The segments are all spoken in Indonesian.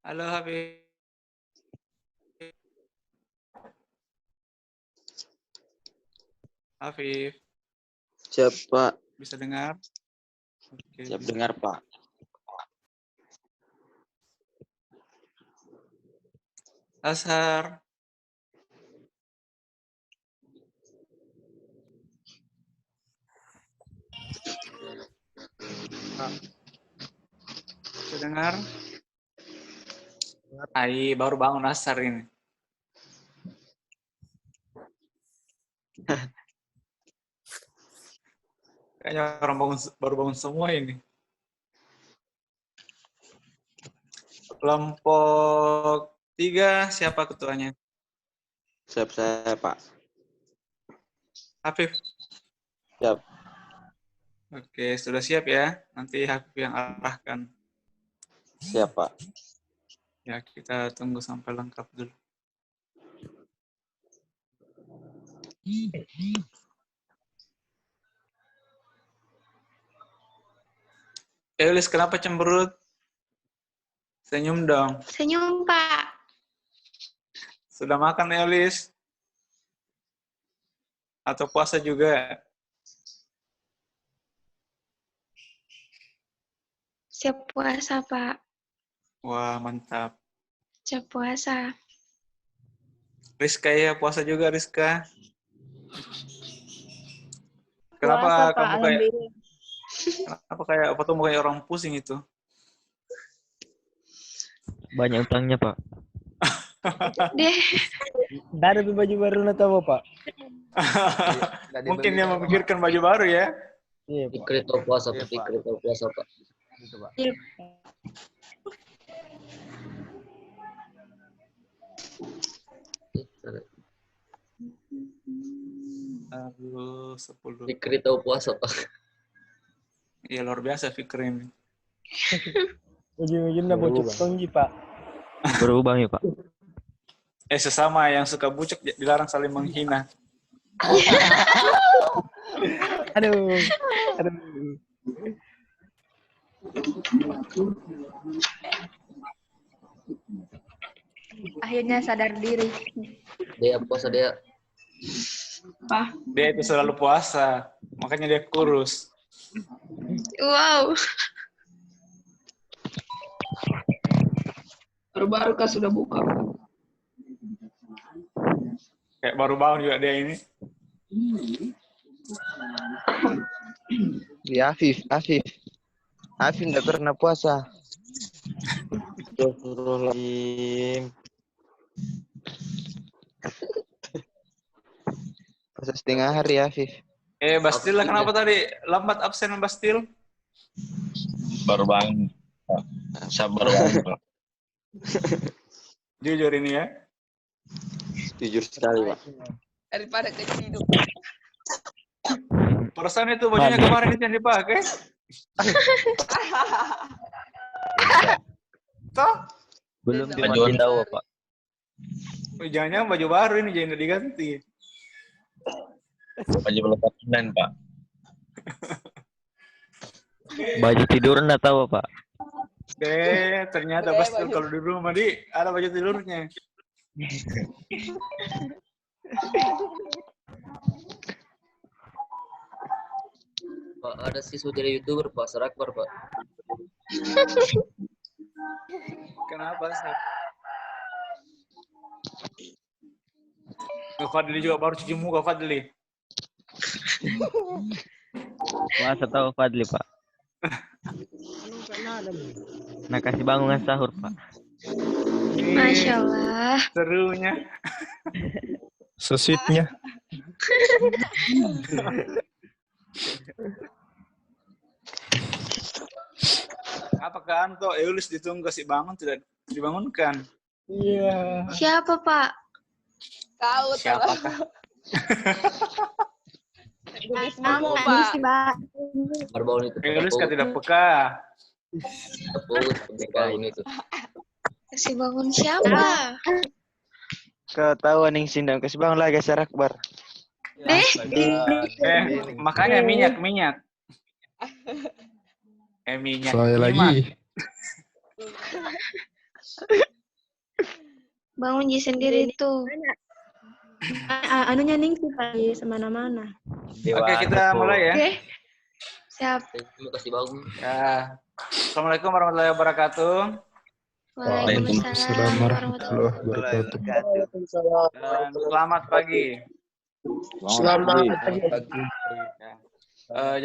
Halo Habib. Afif, Siap, Pak. bisa dengar? Oke, Siap bisa. dengar, Pak. Ashar, bisa dengar? Ai, baru bangun Ashar ini. Kayaknya orang baru bangun semua ini. Kelompok 3, siapa ketuanya? Siap saya, Pak. Afif. Siap. Oke, sudah siap ya? Nanti Afif yang arahkan. Siap, Pak. Ya, kita tunggu sampai lengkap dulu. Elis, kenapa cemberut? Senyum dong. Senyum, Pak. Sudah makan, Elis? Atau puasa juga? Siap puasa, Pak. Wah, mantap. Siap puasa. Rizka ya, puasa juga Rizka. Puasa, Pak. Kenapa kayak foto kayak orang pusing itu? Banyak utangnya, Pak. Deh, Nggak ada baju baru tahu, Pak. Mungkin dia memikirkan baju baru ya. Iya, Pak. Fikri atau puasa, Iya, Pak. Fikri atau puasa, Pak. Gitu, Pak. Aduh, 10. Fikri atau puasa, Pak. Iya, luar biasa Fikri ini. Ujung-ujungnya bocok tinggi, Pak. Berubah ya, Pak. Sesama yang suka bucek dilarang saling menghina. Aduh. Aduh. Akhirnya sadar diri. Dia puasa, dia. Dia itu selalu puasa, makanya dia kurus. wow. Baru-baru kah sudah buka? Kayak baru bangun juga dia ini. Ya, Afif. Afif nggak pernah puasa. Astagfirullahaladzim. Puasa setengah hari, Afif. Bastil lah, kenapa tadi lambat absen Bastil? Baru bangun. Sabar bangun, Pak. Jujur ini ya. Jujur sekali, Pak. Daripada keciduk. Perasaan itu bajunya kemarin itu yang dipakai. Toh? Belum Baju dimatiin tahu, Pak. Jangan-jangan baju baru ini jangan diganti. Baju lebaran, Pak. Baju tidur enggak tahu, Pak. Ternyata Bastil kalau di rumah ada baju tidurnya. Pak, ada siswa jadi YouTuber, Pak. Sarakbar, Pak. Kenapa sih? Fadli juga baru cuci muka Fadli. Puasa tahu Fadli, Pak. Nah, kasih bangungan sahur, Pak. Masya Allah. Serunya. Sesitnya. Apakah Anto Eulis ditunggu kasih bangun tidak dibangunkan? Iya. Siapa, Pak? Tahu, Siapakah? Kamu, Pak. Baru bangun itu. Eulis kan tidak peka. Tepuk, bangun itu. Kasih bangun siapa? Ketahuan yang sindang kasih bangun lagi Sarakbar. Deh, Makanya minyak. Minyak. Saya lagi. Bangun Ji sendiri tuh. Anunya ning sih Pak di semana-mana. Oke, kita mulai ya. Oke. Siap. Terima kasih bangun. Ya. Assalamualaikum warahmatullahi wabarakatuh. Waalaikumsalam warahmatullahi wabarakatuh. Dan selamat pagi. Selamat pagi.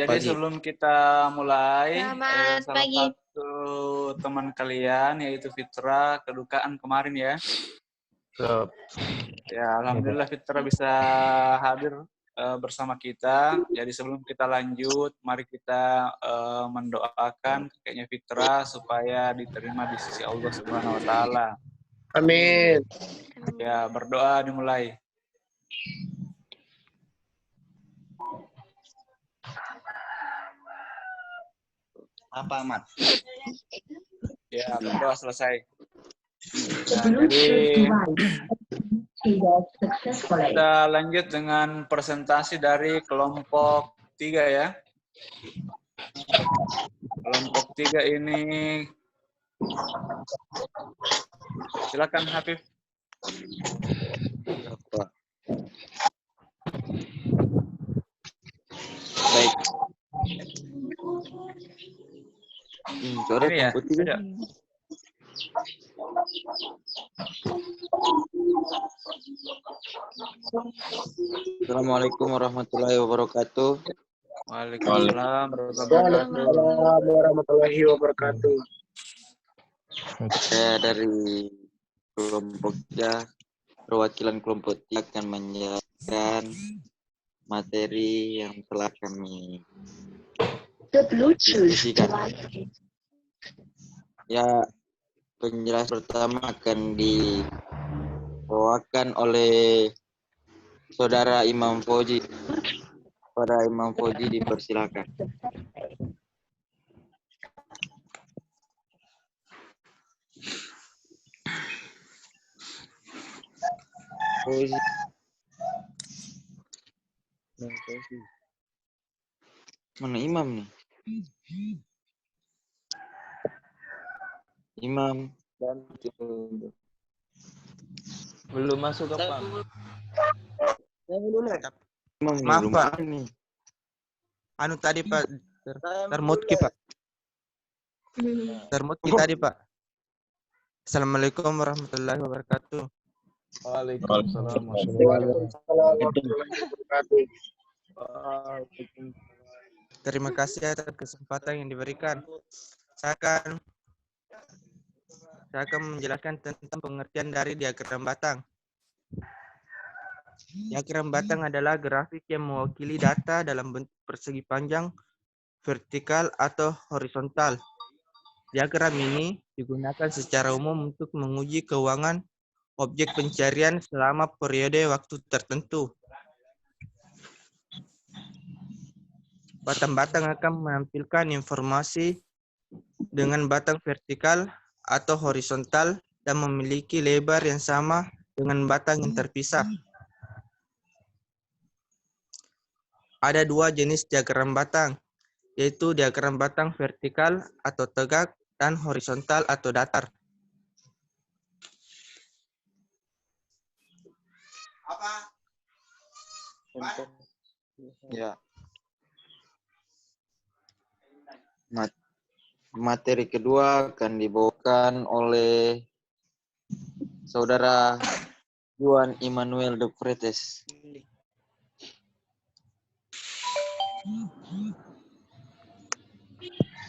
Jadi sebelum kita mulai, Selamat salah pagi. satu teman kalian yaitu Fitra kedukaan kemarin ya. Ya, alhamdulillah Fitra bisa hadir bersama kita. Jadi sebelum kita lanjut, mari kita mendoakan kakeknya Fitra supaya diterima di sisi Allah Subhanahu wa taala. Amin. Ya, berdoa dimulai. Apa Mat? Ya, berdoa selesai. Nah, jadi kita lanjut dengan presentasi dari kelompok 3 ya. Kelompok 3 ini silakan Habib. Baik. Coret Ini ya. kelompok 3. Ada. Assalamualaikum warahmatullahi wabarakatuh. Waalaikumsalam warahmatullahi Warahmatullahi wabarakatuh. Saya dari kelompok 3, perwakilan kelompok 3 akan menjelaskan materi yang telah kami diskusikan. Ya, penjelasan pertama akan dibawakan oleh Saudara Imam Fauzi. Pada Imam Fauzi dipersilakan. Fauzi. Mana Imam nih? Imam. Belum masuk apa? Imam Maaf, belum Pak. ada nih. Anu tadi Pak, termutki Pak. Termutki tadi Pak. Assalamualaikum warahmatullahi wabarakatuh. Waalaikumsalam warahmatullahi wabarakatuh. Terima kasih atas kesempatan yang diberikan. Saya akan menjelaskan tentang pengertian dari diagram batang. Diagram batang adalah grafik yang mewakili data dalam bentuk persegi panjang, vertikal, atau horizontal. Diagram ini digunakan secara umum untuk menguji keuangan objek pencarian selama periode waktu tertentu. Batang-batang akan menampilkan informasi dengan batang vertikal atau horizontal dan memiliki lebar yang sama dengan batang yang terpisah. Ada dua jenis diagram batang, yaitu diagram batang vertikal atau tegak dan horizontal atau datar. Ya. Materi kedua akan dibawakan oleh Saudara Juan Immanuel de Freitas.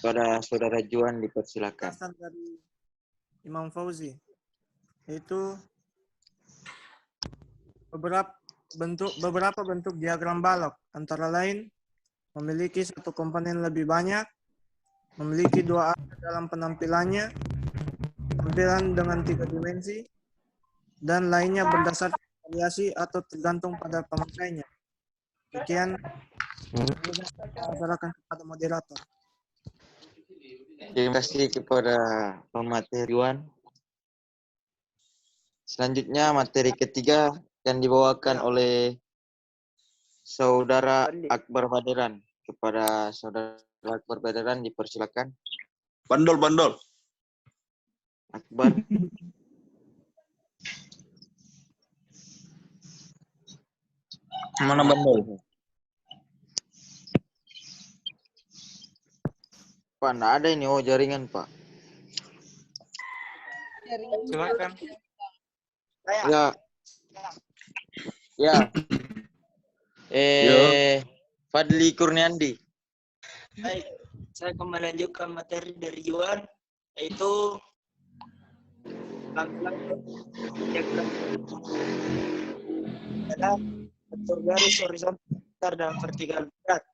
Pada Saudara Juan dipersilakan. Dari Imam Fauzi, yaitu beberapa bentuk diagram balok, antara lain memiliki satu komponen lebih banyak, memiliki dua arah dalam penampilannya, tampilan dengan 3 dimensi, dan lainnya berdasarkan variasi atau tergantung pada pemakainya. Sekian, serahkan kepada moderator. Terima kasih kepada pemateri Juan. Selanjutnya materi ketiga akan dibawakan oleh Saudara Akbar Baderan. Kepada Saudara Akbar Baderan dipersilakan. Bandol. Akbar. Mana bandel? Pak, enggak ada ini. Oh, jaringan, Pak. Silakan. Ya. Ya. Fadli Kurniandi. Baik, saya akan melanjutkan materi dari Yuan, yaitu langkah-langkah diagram adalah atur garis horizontal dan vertikal berat.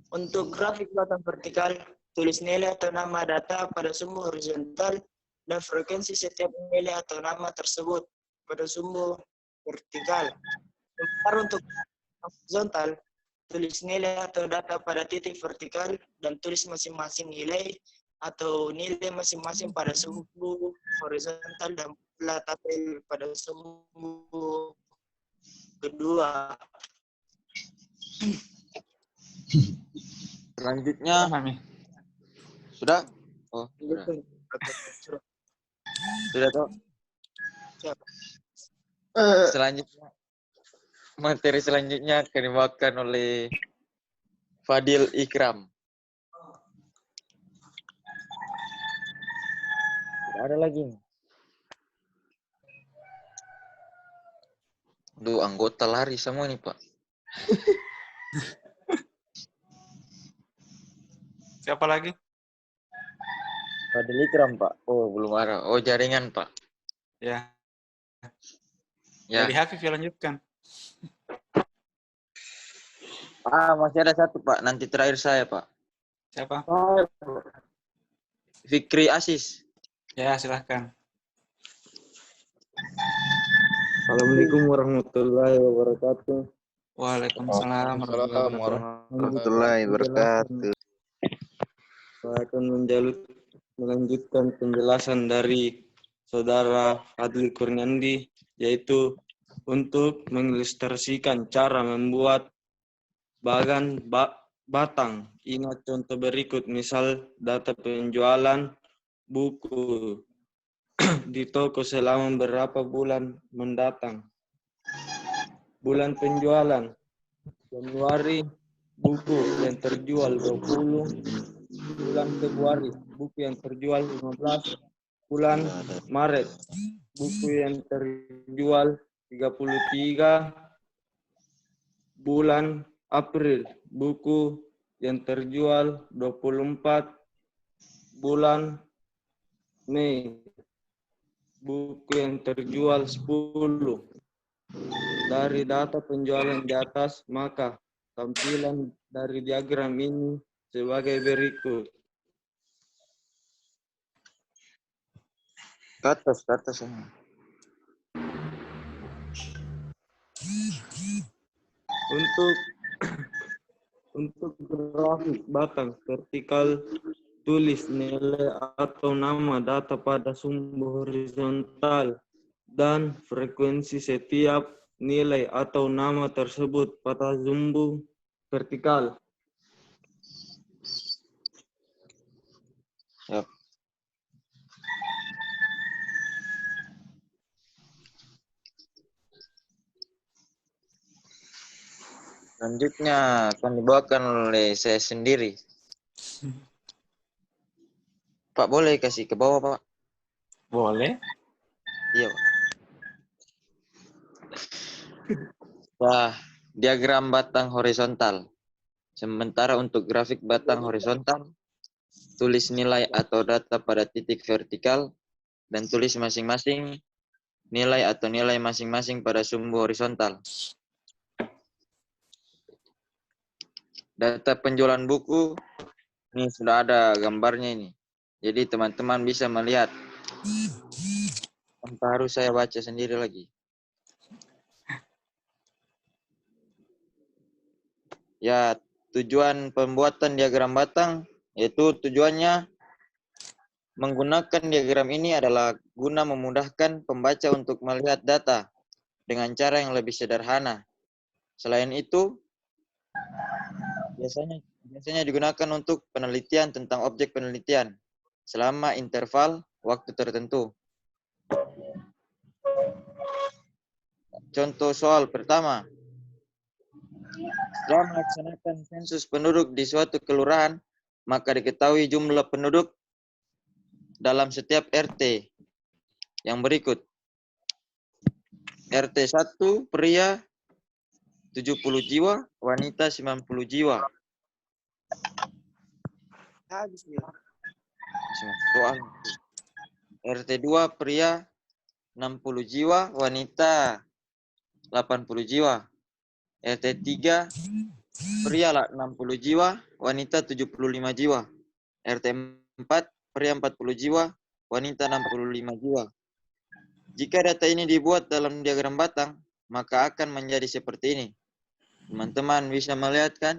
Untuk grafik batang vertikal, tulis nilai atau nama data pada sumbu horizontal dan frekuensi setiap nilai atau nama tersebut pada sumbu vertikal. Sementara untuk horizontal, tulis nilai atau data pada titik vertikal dan tulis masing-masing nilai atau nilai masing-masing pada sumbu horizontal dan pula tabel pada sumbu kedua. Selanjutnya sudah? Oh, sudah. Sudah toh? Selanjutnya materi selanjutnya akan dibawakan oleh Fadil Ikram. Tidak ada lagi. Duh, anggota lari semua nih, Pak. Siapa lagi? Fadil Ikram, Pak. Oh, belum ada. Oh, jaringan, Pak. Ya. Ya. Jadi Hafif yang lanjutkan. Masih ada satu, Pak. Nanti terakhir saya, Pak. Siapa? Fikri Asis. Ya, silahkan. Assalamualaikum warahmatullahi wabarakatuh. Waalaikumsalam warahmatullahi wabarakatuh. Saya akan melanjutkan penjelasan dari Saudara Fadli Kurniandi, yaitu untuk mengilustrasikan cara membuat bagan batang. Ingat contoh berikut, misal data penjualan buku di toko selama berapa bulan mendatang. Bulan penjualan Januari, buku yang terjual 20. Bulan Februari, buku yang terjual 15. Bulan Maret, buku yang terjual 33. Bulan April, buku yang terjual 24. Bulan Mei, buku yang terjual 10. Dari data penjualan di atas, maka tampilan dari diagram ini sebagai berikut. Ke atas. Untuk grafik batang vertikal, tulis nilai atau nama data pada sumbu horizontal dan frekuensi setiap nilai atau nama tersebut pada sumbu vertikal. Yap. Selanjutnya akan dibawakan oleh saya sendiri. Pak, boleh kasih ke bawah, Pak? Boleh. Iya, Pak. Nah, diagram batang horizontal. Sementara untuk grafik batang horizontal, tulis nilai atau data pada titik vertikal dan tulis masing-masing nilai atau nilai masing-masing pada sumbu horizontal. Data penjualan buku, ini sudah ada gambarnya ini. Jadi teman-teman bisa melihat. Tanpa harus saya baca sendiri lagi. Ya, tujuan pembuatan diagram batang, yaitu tujuannya menggunakan diagram ini adalah guna memudahkan pembaca untuk melihat data dengan cara yang lebih sederhana. Selain itu, biasanya digunakan untuk penelitian tentang objek penelitian selama interval waktu tertentu. Contoh soal pertama. Setelah melaksanakan sensus penduduk di suatu kelurahan, maka diketahui jumlah penduduk dalam setiap RT yang berikut. RT 1 pria 70 jiwa, wanita 90 jiwa. Habis nih. Soal. RT 2 pria 60 jiwa, wanita 80 jiwa. RT 3 pria 60 jiwa, wanita 75 jiwa. RT 4 pria 40 jiwa, wanita 65 jiwa. Jika data ini dibuat dalam diagram batang, maka akan menjadi seperti ini. Teman-teman bisa melihat kan?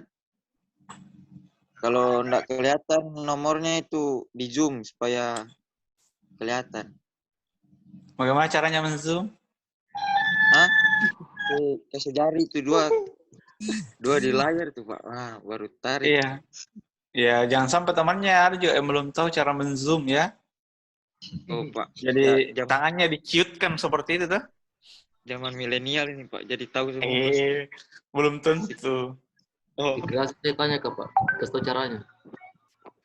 Kalau tidak kelihatan nomornya itu di zoom supaya kelihatan. Bagaimana caranya men-zoom? Hah? Kasih jari itu dua di layar tuh Pak. Wah, baru tarik. Iya. Ya, jangan sampai temannya ada juga yang belum tahu cara men-zoom ya. Oh Pak. Jadi tangannya di-cute-kan seperti itu tuh. Zaman milenial ini Pak, jadi tahu semua. Belum tentu. Oh. Saya tanya ke Pak, kasih tahu caranya.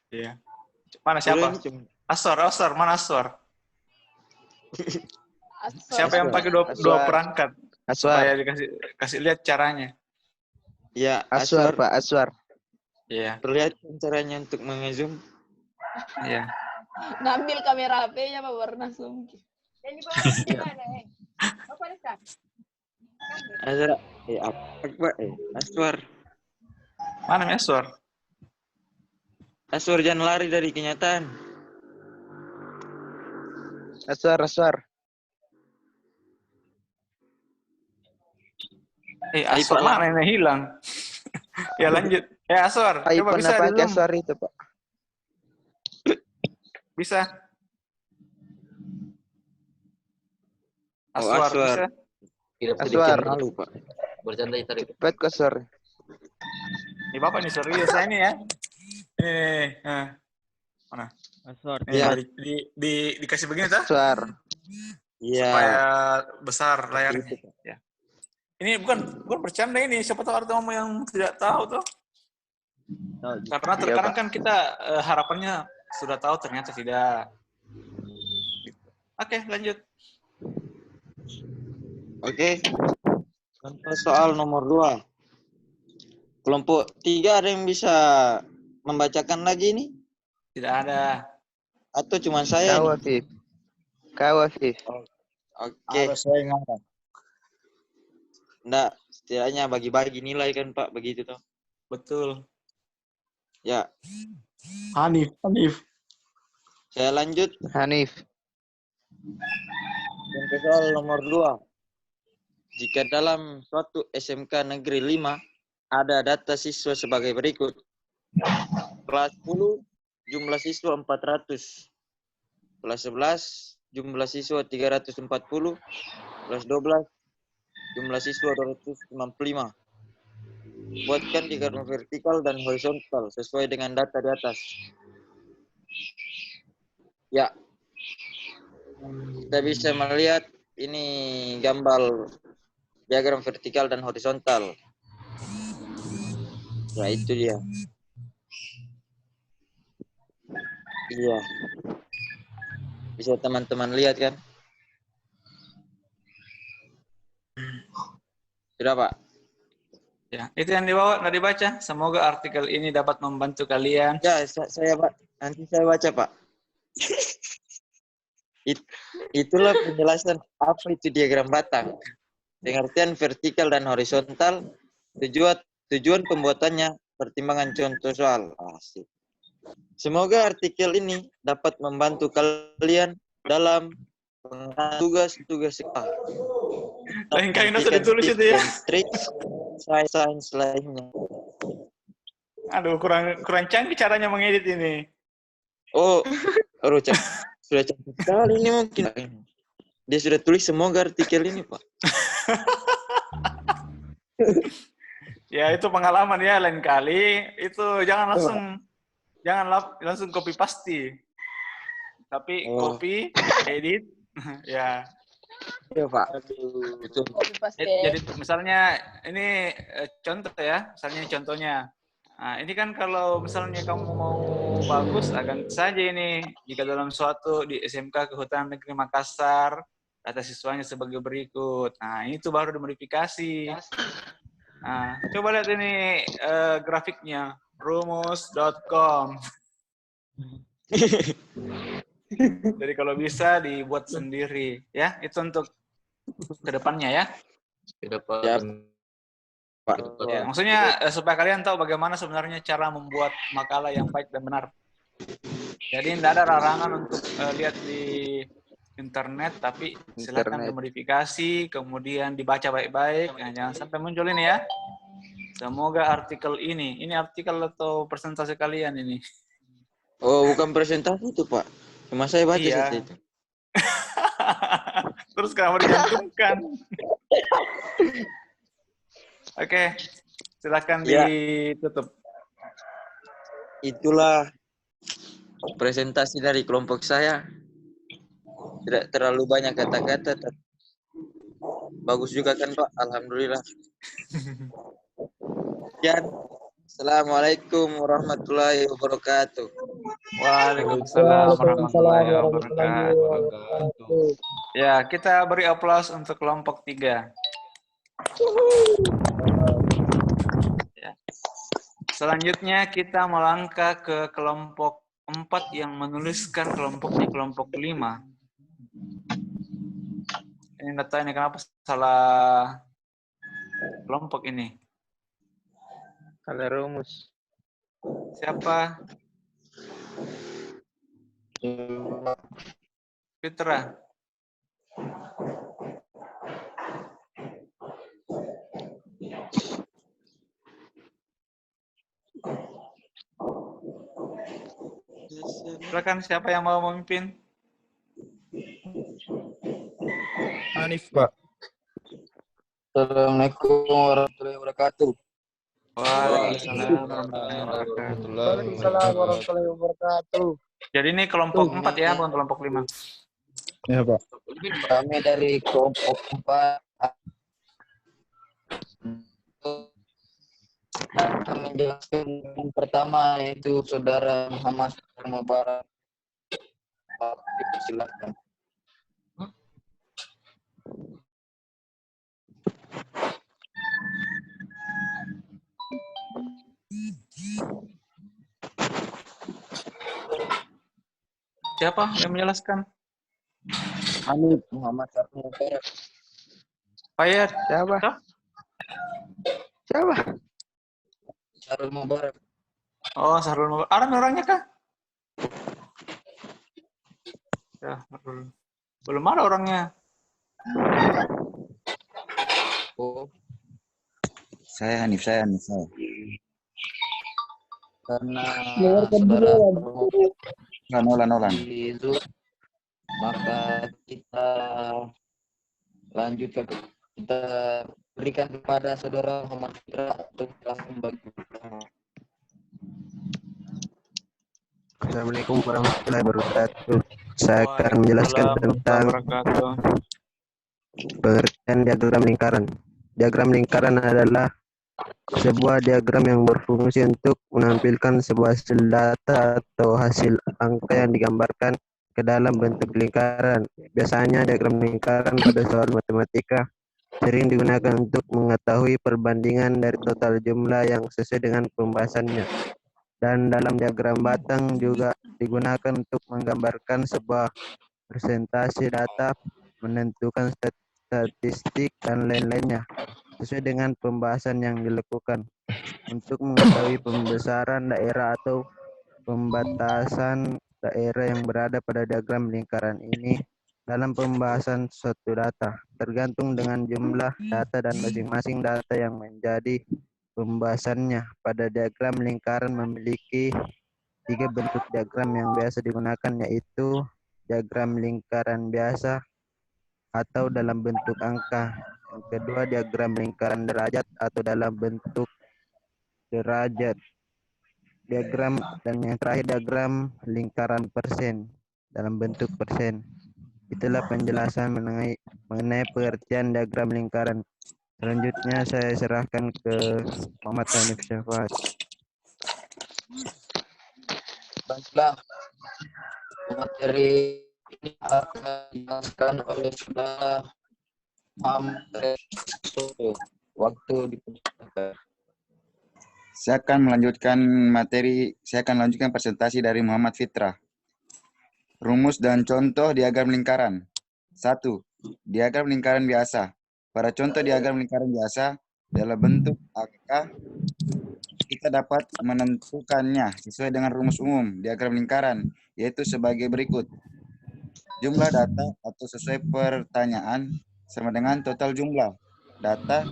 Iya. Mana siapa? Aswar, mana Aswar? Siapa yang pakai dua perangkat? Aswar. Supaya kasih lihat caranya. Ya, Aswar Pak, Aswar. Iya. Perlihatkan caranya untuk menge-zoom. Iya. Ngambil kamera HP-nya Pak warna zoom. Ini gimana apa nih Kak? Aswar. Aswar. Mana nih Aswar? Aswar jangan lari dari kenyataan. Aswar. Aswar mana yang hilang? Ya lanjut. Aswar, coba bisa di-zoom. Aswar itu Pak. Bisa. Aswar. Bisa. Aswar. Malu Pak. Bercanda tadi. Cepat ke Aswar. Ini Bapak nih serius saya ini ya. Mana? Aswar. Iya. Dikasih begini tuh. Aswar. Iya. Supaya besar layarnya. Ya. Ini bukan bercanda ini. Siapa tahu ada teman yang tidak tahu tuh. Karena terkadang kan kita harapannya sudah tahu ternyata tidak. Oke, lanjut. Oke. Contoh soal nomor 2. Kelompok 3 ada yang bisa membacakan lagi nih? Tidak ada. Atau cuma saya? Kau Afif. Oke. Saya ingatkan. Nggak, setidaknya bagi-bagi nilai kan Pak, begitu toh. Betul. Ya. Hanif. Saya lanjut. Hanif. Contoh soal nomor 2. Jika dalam suatu SMK Negeri 5 ada data siswa sebagai berikut. Kelas 10 jumlah siswa 400. Kelas 11 jumlah siswa 340. Kelas 12 jumlah siswa 295. Buatkan diagram vertikal dan horizontal sesuai dengan data di atas. Ya. Kita bisa melihat ini gambar diagram vertikal dan horizontal. Ya, itu dia. Iya. Bisa teman-teman lihat kan? Sudah, Pak? Ya, itu yang dibawa, nggak dibaca. Semoga artikel ini dapat membantu kalian. Ya, saya Pak. Nanti saya baca, Pak. Itulah penjelasan apa itu diagram batang. Pengertian vertikal dan horizontal, tujuan pembuatannya, pertimbangan contoh soal. Asik. Semoga artikel ini dapat membantu kalian dalam tugas-tugas sekolah. Lain kali sudah ditulis itu ya. Trik sains lainnya. Aduh, kurang canggih caranya mengedit ini. Oh, sudah canggih sekali ini mungkin. Dia sudah tulis semoga artikel ini, Pak. Ya, itu pengalaman ya lain kali. Itu jangan langsung copy paste. Tapi copy, edit, ya. Iya, Pak. Itu Jadi misalnya ini contoh ya, misalnya ini contohnya. Nah, ini kan kalau misalnya kamu mau bagus, ganti saja ini. Jika dalam suatu di SMK Kehutanan Negeri Makassar, data siswanya sebagai berikut. Nah, ini tuh baru dimodifikasi. Nah, coba lihat ini grafiknya, rumus.com. Jadi kalau bisa dibuat sendiri, ya. Itu untuk kedepannya ya. Kedepan. Ya, maksudnya supaya kalian tahu bagaimana sebenarnya cara membuat makalah yang baik dan benar. Jadi tidak ada larangan untuk lihat di internet, tapi silakan dimodifikasi, kemudian dibaca baik-baik. Nah, jangan sampai muncul ini ya. Semoga artikel ini artikel atau presentasi kalian ini. Oh, bukan presentasi itu, Pak. Cuma saya baca Iya. saja itu. Terus kenapa dicantumkan? Oke, silakan ditutup. Itulah presentasi dari kelompok saya. Tidak terlalu banyak kata-kata, tapi bagus juga kan, Pak? Alhamdulillah. Sekian. Assalamualaikum warahmatullahi wabarakatuh. Waalaikumsalam warahmatullahi wabarakatuh. Ya, kita beri aplaus untuk kelompok 3. Ya. Selanjutnya kita melangkah ke kelompok 4 yang menuliskan kelompoknya kelompok 5. Ini nggak tahu ini kenapa salah kelompok ini. Salah rumus. Siapa? Fitra. Silakan, siapa yang mau memimpin? Hanif, Pak. Assalamualaikum warahmatullahi wabarakatuh. Waalaikumsalam warahmatullahi wabarakatuh. Jadi ini kelompok 4 ya, bukan kelompok 5. Ya, Pak. Kami dari kelompok 4 akan menjelaskan yang pertama, yaitu Saudara Muhammad Mubarak. Silakan. Siapa yang menjelaskan? Hanif Muhammad Mubarak. Fayat. Siapa? Siapa? Sarul Mubarak. Oh, Sarul Mubarak. Ada orangnya kah? Ya, belum ada orangnya. Oh, Saya Hanif. karena Saudara Nolan. di Zoom, maka kita lanjutkan, kita berikan kepada Saudara Muhammad Fitra untuk langsung bagi. Assalamualaikum warahmatullahi wabarakatuh. Saya akan menjelaskan tentang pengertian diagram lingkaran. Diagram lingkaran adalah sebuah diagram yang berfungsi untuk menampilkan sebuah hasil data atau hasil angka yang digambarkan ke dalam bentuk lingkaran. Biasanya diagram lingkaran pada soal matematika sering digunakan untuk mengetahui perbandingan dari total jumlah yang sesuai dengan pembahasannya. Dan dalam diagram batang juga digunakan untuk menggambarkan sebuah presentasi data, menentukan statistik, dan lain-lainnya sesuai dengan pembahasan yang dilakukan. Untuk mengetahui pembesaran daerah atau pembatasan daerah yang berada pada diagram lingkaran ini dalam pembahasan suatu data, tergantung dengan jumlah data dan masing-masing data yang menjadi pembahasannya. Pada diagram lingkaran memiliki 3 bentuk diagram yang biasa digunakan, yaitu diagram lingkaran biasa atau dalam bentuk angka. Yang kedua, diagram lingkaran derajat atau dalam bentuk derajat. Dan yang terakhir diagram lingkaran persen dalam bentuk persen. Itulah penjelasan mengenai pengertian diagram lingkaran. Selanjutnya saya serahkan ke Muhammad Hanif Syafat. Baiklah, materi ini akan dijelaskan oleh saudara Muhammad. Waktu dipersilakan. Saya akan melanjutkan presentasi dari Muhammad Fitrah. Rumus dan contoh diagram lingkaran. 1. Diagram lingkaran biasa. Pada contoh diagram lingkaran biasa, dalam bentuk angka, kita dapat menentukannya sesuai dengan rumus umum diagram lingkaran, yaitu sebagai berikut. Jumlah data atau sesuai pertanyaan sama dengan total jumlah data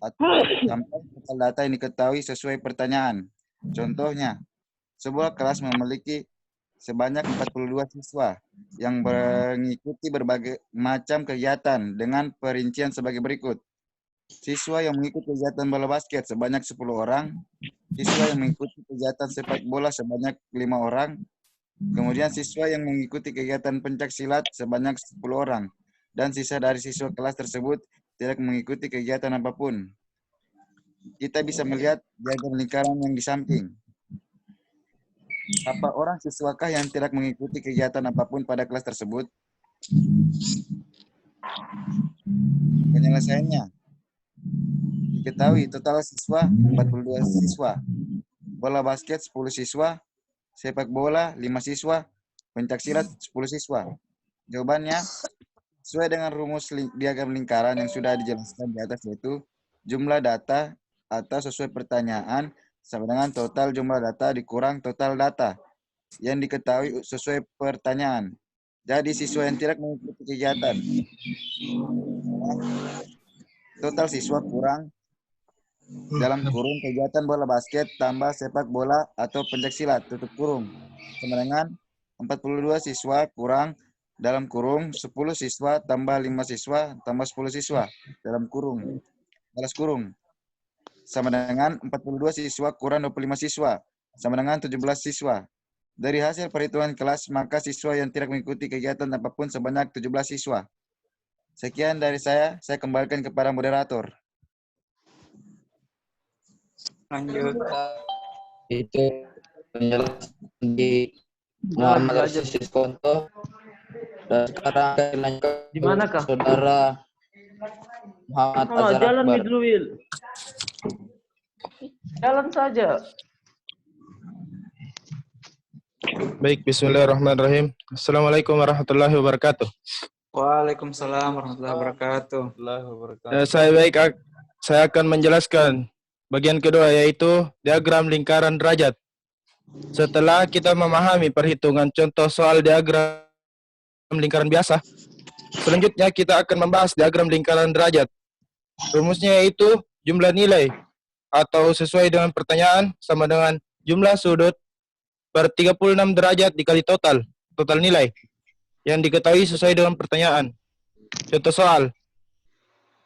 atau sampai total data yang diketahui sesuai pertanyaan. Contohnya, sebuah kelas memiliki sebanyak 42 siswa yang mengikuti berbagai macam kegiatan dengan perincian sebagai berikut. Siswa yang mengikuti kegiatan bola basket sebanyak 10 orang, siswa yang mengikuti kegiatan sepak bola sebanyak 5 orang, kemudian siswa yang mengikuti kegiatan pencak silat sebanyak 10 orang, dan sisa dari siswa kelas tersebut tidak mengikuti kegiatan apapun. Kita bisa melihat diagram lingkaran yang di samping. Apa orang siswakah yang tidak mengikuti kegiatan apapun pada kelas tersebut? Penyelesaiannya. Diketahui total siswa 42 siswa. Bola basket 10 siswa, sepak bola 5 siswa, pencak silat 10 siswa. Jawabannya sesuai dengan rumus diagram lingkaran yang sudah dijelaskan di atas, yaitu jumlah data atau sesuai pertanyaan sama dengan total jumlah data dikurang total data yang diketahui sesuai pertanyaan. Jadi siswa yang tidak mengikuti kegiatan. Total siswa kurang dalam kurung kegiatan bola basket tambah sepak bola atau pencak silat tutup kurung sama dengan 42 siswa kurang dalam kurung 10 siswa tambah 5 siswa tambah 10 siswa dalam kurung balas kurung sama dengan 42 siswa kurang 25 siswa sama dengan 17 siswa. Dari hasil perhitungan kelas, maka siswa yang tidak mengikuti kegiatan apapun sebanyak 17 siswa. Sekian dari saya kembalikan kepada moderator. Lanjut. Itu penjelasan di Muhammad Siskonto. Dan sekarang akan dilanjutkan Di manakah? Saudara Muhammad Azhar Jalan Akbar. Midluil. Jalan saja. Baik, bismillahirrahmanirrahim. Assalamualaikum warahmatullahi wabarakatuh. Waalaikumsalam warahmatullahi wabarakatuh. Saya akan menjelaskan bagian kedua, yaitu diagram lingkaran derajat. Setelah kita memahami perhitungan contoh soal diagram lingkaran biasa, selanjutnya kita akan membahas diagram lingkaran derajat. Rumusnya yaitu jumlah nilai atau sesuai dengan pertanyaan sama dengan jumlah sudut per 36 derajat dikali total nilai yang diketahui sesuai dengan pertanyaan. Contoh soal.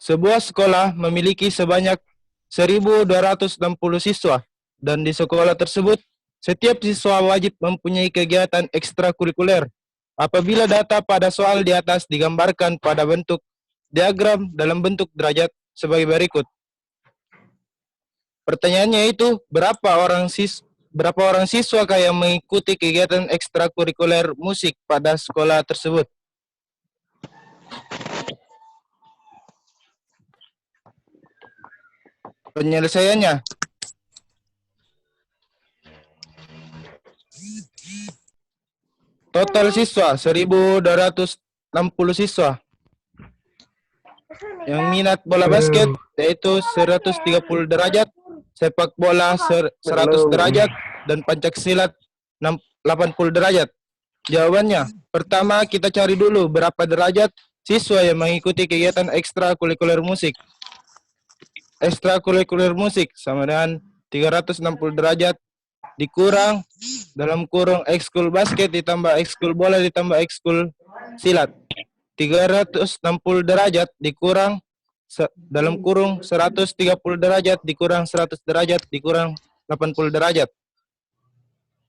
Sebuah sekolah memiliki sebanyak 1.260 siswa dan di sekolah tersebut setiap siswa wajib mempunyai kegiatan ekstrakurikuler apabila data pada soal di atas digambarkan pada bentuk diagram dalam bentuk derajat sebagai berikut. Pertanyaannya itu, berapa orang siswa yang mengikuti kegiatan ekstrakurikuler musik pada sekolah tersebut? Penyelesaiannya. Total siswa 1.260 siswa. Yang minat bola basket yaitu 130 derajat, sepak bola 100 derajat, dan pencak silat 80 derajat. Jawabannya, pertama kita cari dulu berapa derajat siswa yang mengikuti kegiatan ekstrakurikuler musik. Ekstrakurikuler musik sama dengan 360 derajat dikurang dalam kurung ekskul basket ditambah ekskul bola ditambah ekskul silat. 360 derajat dikurang dalam kurung 130 derajat dikurang 100 derajat dikurang 80 derajat.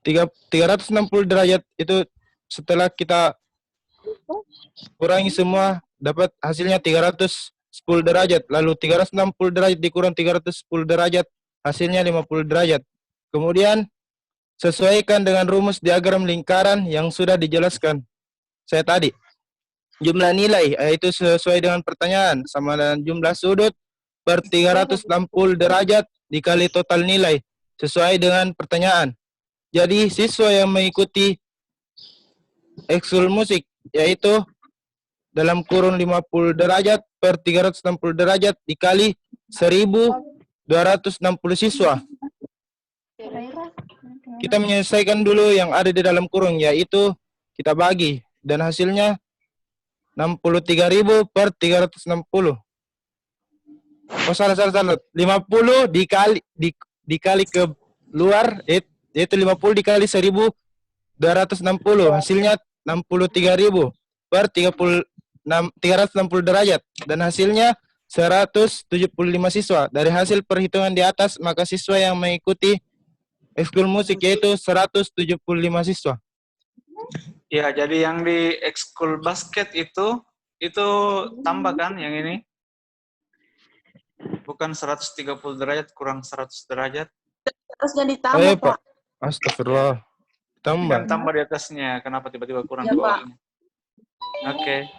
360 derajat itu setelah kita kurangi semua, dapat hasilnya 310 derajat. Lalu 360 derajat dikurang 310 derajat, hasilnya 50 derajat. Kemudian sesuaikan dengan rumus diagram lingkaran yang sudah dijelaskan saya tadi. Jumlah nilai, yaitu sesuai dengan pertanyaan, sama dengan jumlah sudut per 360 derajat dikali total nilai, sesuai dengan pertanyaan. Jadi siswa yang mengikuti ekskul musik, yaitu dalam kurun 50 derajat per 360 derajat dikali 1.260 siswa. Kita menyelesaikan dulu yang ada di dalam kurung, yaitu kita bagi, dan hasilnya 63.000 per 360. Oh, salah. 50 dikali ke luar, yaitu 50 dikali 1.260. Hasilnya 63.000 per 360 derajat. Dan hasilnya 175 siswa. Dari hasil perhitungan di atas, maka siswa yang mengikuti ekskul musik yaitu 175 siswa. Ya, jadi yang di ekskul basket itu tambah kan yang ini? Bukan 130 derajat kurang 100 derajat. Terusnya ditambah, Pak. Astagfirullah. Tambah. Kan tambah di atasnya. Kenapa tiba-tiba kurang Ya, di Pak. bawahnya? Oke.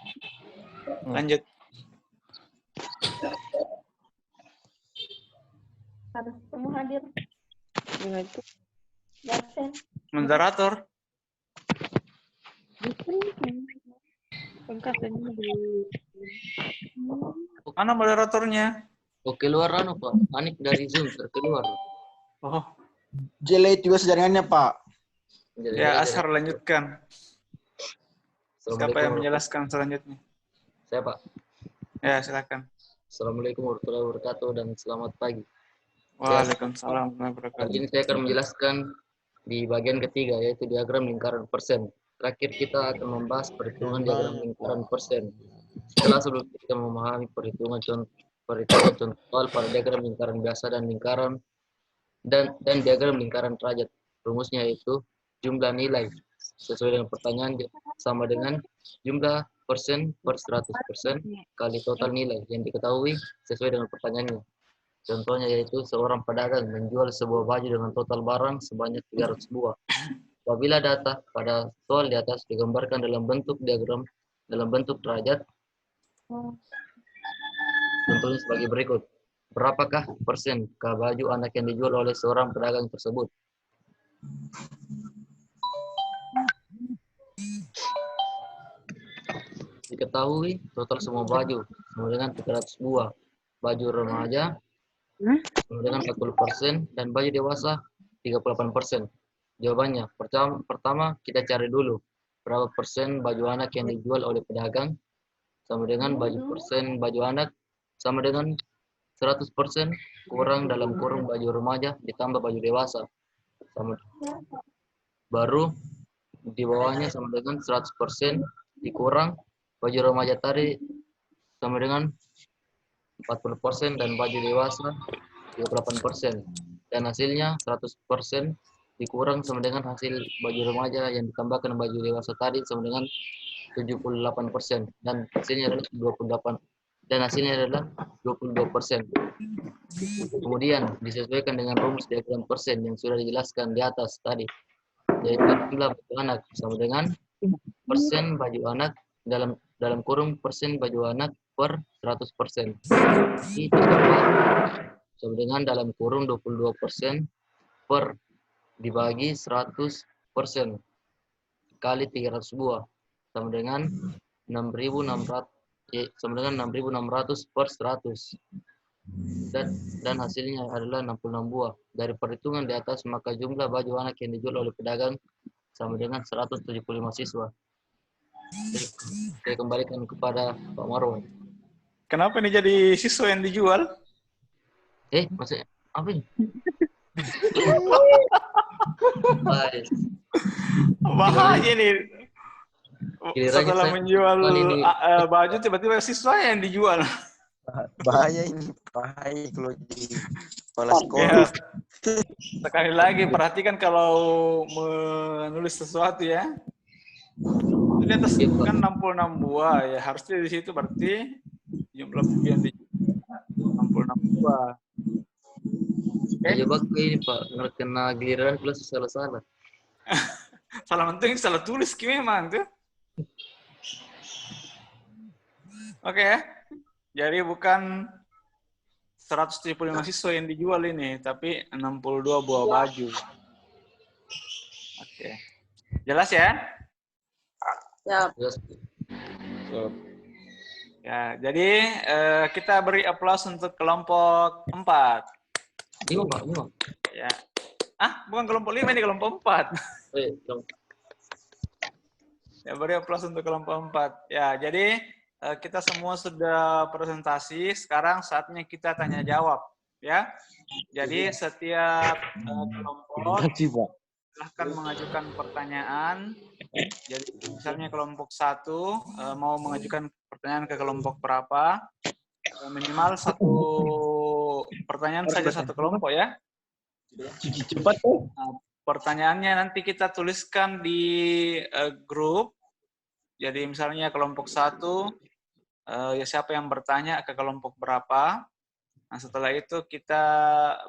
Lanjut. Harus semua hadir. Absen. Moderator. Mana moderatornya? Oh, keluar anu, Pak. Anik dari Zoom keluar. Oh. Jelek juga jaringannya, Pak. Ya, Ashar lanjutkan. Siapa yang menjelaskan selanjutnya? Saya, Pak. Ya, silakan. Assalamualaikum warahmatullahi wabarakatuh dan selamat pagi. Waalaikumsalam warahmatullahi wabarakatuh. Kali ini saya akan menjelaskan di bagian ketiga, yaitu diagram lingkaran persen. Terakhir kita akan membahas perhitungan diagram lingkaran persen. Sebelum kita memahami perhitungan contoh pada diagram lingkaran biasa dan lingkaran dan diagram lingkaran derajat. Rumusnya yaitu jumlah nilai sesuai dengan pertanyaan sama dengan jumlah persen per 100% kali total nilai yang diketahui sesuai dengan pertanyaannya. Contohnya yaitu seorang pedagang menjual sebuah baju dengan total barang sebanyak 300 buah. Apabila data pada soal di atas digambarkan dalam bentuk diagram dalam bentuk derajat, contohnya sebagai berikut. Berapakah persen baju anak yang dijual oleh seorang pedagang tersebut? Diketahui total semua baju sama dengan 300 buah. Baju remaja sama dengan 40% dan baju dewasa 38%. Jawabannya, pertama kita cari dulu berapa persen baju anak yang dijual oleh pedagang sama dengan persen baju anak sama dengan 100% kurang dalam kurung baju remaja ditambah baju dewasa. Baru di bawahnya sama dengan 100% dikurang baju remaja tadi sama dengan 40% dan baju dewasa 38%. Dan hasilnya 100% dikurang sama dengan hasil baju remaja yang ditambahkan baju dewasa tadi sama dengan 78% dan hasilnya adalah 22%. Kemudian disesuaikan dengan rumus diagram persen yang sudah dijelaskan di atas tadi, yaitu jumlah baju anak sama dengan persen baju anak dalam kurung persen baju anak per 100%. Sama dengan dalam kurung 22% per dibagi 100% kali 300 buah sama dengan 6.600 per 100 dan hasilnya adalah 66 buah. Dari perhitungan di atas maka jumlah baju anak yang dijual oleh pedagang sama dengan 175 siswa. Saya kembalikan kepada Pak Marwan. Kenapa ini jadi siswa yang dijual? Maksudnya apa ini? Bahaya nih. Setelah menjual baju tiba-tiba siswa yang dijual. Bahaya ini, bahaya kalau di kepala sekolah. Sekali lagi perhatikan kalau menulis sesuatu ya. di atas kan 66 buah ya, harusnya di situ berarti jumlah buku yang di 66 buah. Aja bak ini Pak, kena giliran plus salah-salah. Salah penting salah tulis memang tuh. Oke ya. Jadi bukan 175 siswa yang dijual ini, tapi 62 buah baju. Oke. Jelas ya? Ya. Ya, jadi kita beri aplaus untuk kelompok 4. 5. Ya. Bukan kelompok 5, ini kelompok 4. Ya, beri aplaus untuk kelompok 4. Ya, jadi kita semua sudah presentasi, sekarang saatnya kita tanya jawab, ya. Jadi setiap kelompok silahkan mengajukan pertanyaan. Jadi misalnya kelompok 1 mau mengajukan pertanyaan ke kelompok berapa, minimal 1 pertanyaan saja satu kelompok ya. Cepat tuh. Pertanyaannya nanti kita tuliskan di grup. Jadi misalnya kelompok 1 ya siapa yang bertanya ke kelompok berapa. Nah setelah itu kita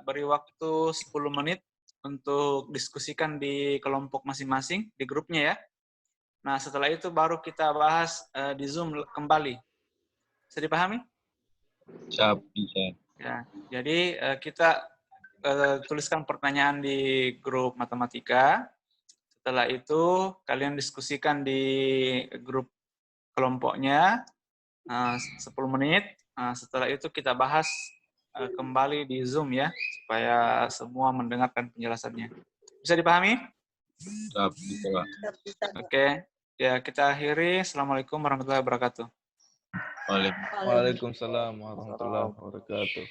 beri waktu 10 menit untuk diskusikan di kelompok masing-masing di grupnya ya. Nah setelah itu baru kita bahas di Zoom kembali. Bisa dipahami? Bisa. Ya, jadi kita tuliskan pertanyaan di grup matematika. Setelah itu kalian diskusikan di grup kelompoknya 10 menit. Setelah itu kita bahas kembali di Zoom ya, supaya semua mendengarkan penjelasannya. Bisa dipahami? Bisa, Pak. Oke, ya kita akhiri. Assalamualaikum warahmatullahi wabarakatuh. Waalaikumsalam warahmatullahi wabarakatuh.